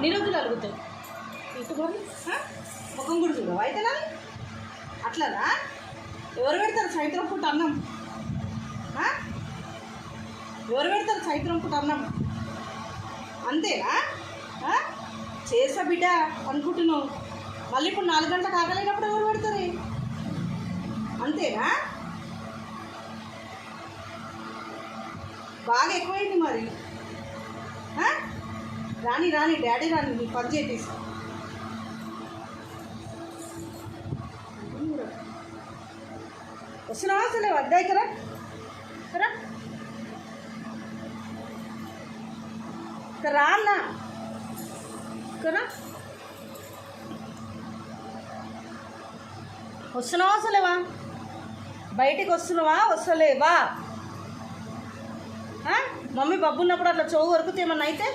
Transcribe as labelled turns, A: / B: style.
A: ఎన్ని రోజులు అలుగుతాయి ఇటు మరి ముఖం కూడా చూడవు అయితేనా అట్లానా ఎవరు పెడతారు సాయంత్రం పూట అన్నం ఎవరు పెడతారు సాయంత్రం పూట అన్నం అంతేనా చేసా బిడ్డ అనుకుంటున్నావు మళ్ళీ ఇప్పుడు 4 గంటలకు ఆగలేనప్పుడు ఎవరు పెడతారు అంతేనా బాగా ఎక్కువైంది మరి రాని రాని డాడీ రాని నీ పని చేసి వస్తున్నావా అసలే వద్దాయి కదా రా అన్నా కదా వస్తున్నావా అసలేవా బయటికి వస్తున్నావా వస్తలేవా మమ్మీ బబ్బు ఉన్నప్పుడు అట్లా చెవు వరకు ఏమన్నా అయితే